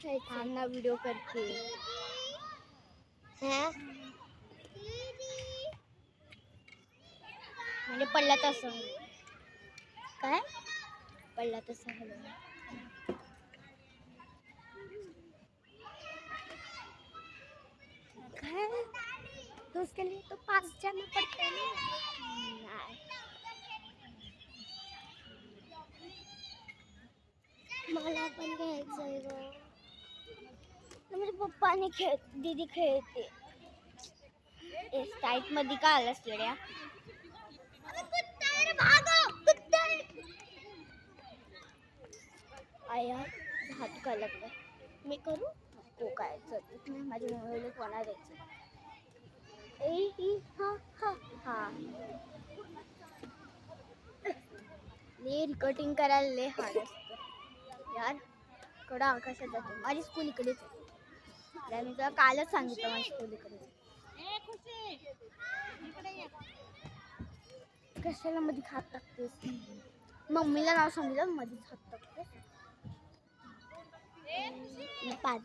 थांबना video करते. म्हणजे पडला तसं काय पडला तसं हलवलं. काय तो उसके लिए तो 5 जाना पड़ता है ना. मला पण घ्यायचंय ग. म्हणजे पप्पाने दीदी खेळते. टाईट मध्ये का आलास येड्या. आया हात का लागला. मी करू को काय नाही माझ्या मोबाईलला कोणा द्यायचं. ए ही हा हा हा ले रिकॉर्डिंग करायला ले हार्ड असतं यार. कडा आकाशात जातो. माझी स्कूल इकडेच आहे. मी तुला कालच सांगितलं माझी स्कूल इकडेच. कशाला मध्ये हात टाकतेस. मम्मीला नाव सांगितलं मध्येच हात टाकतेस. पाच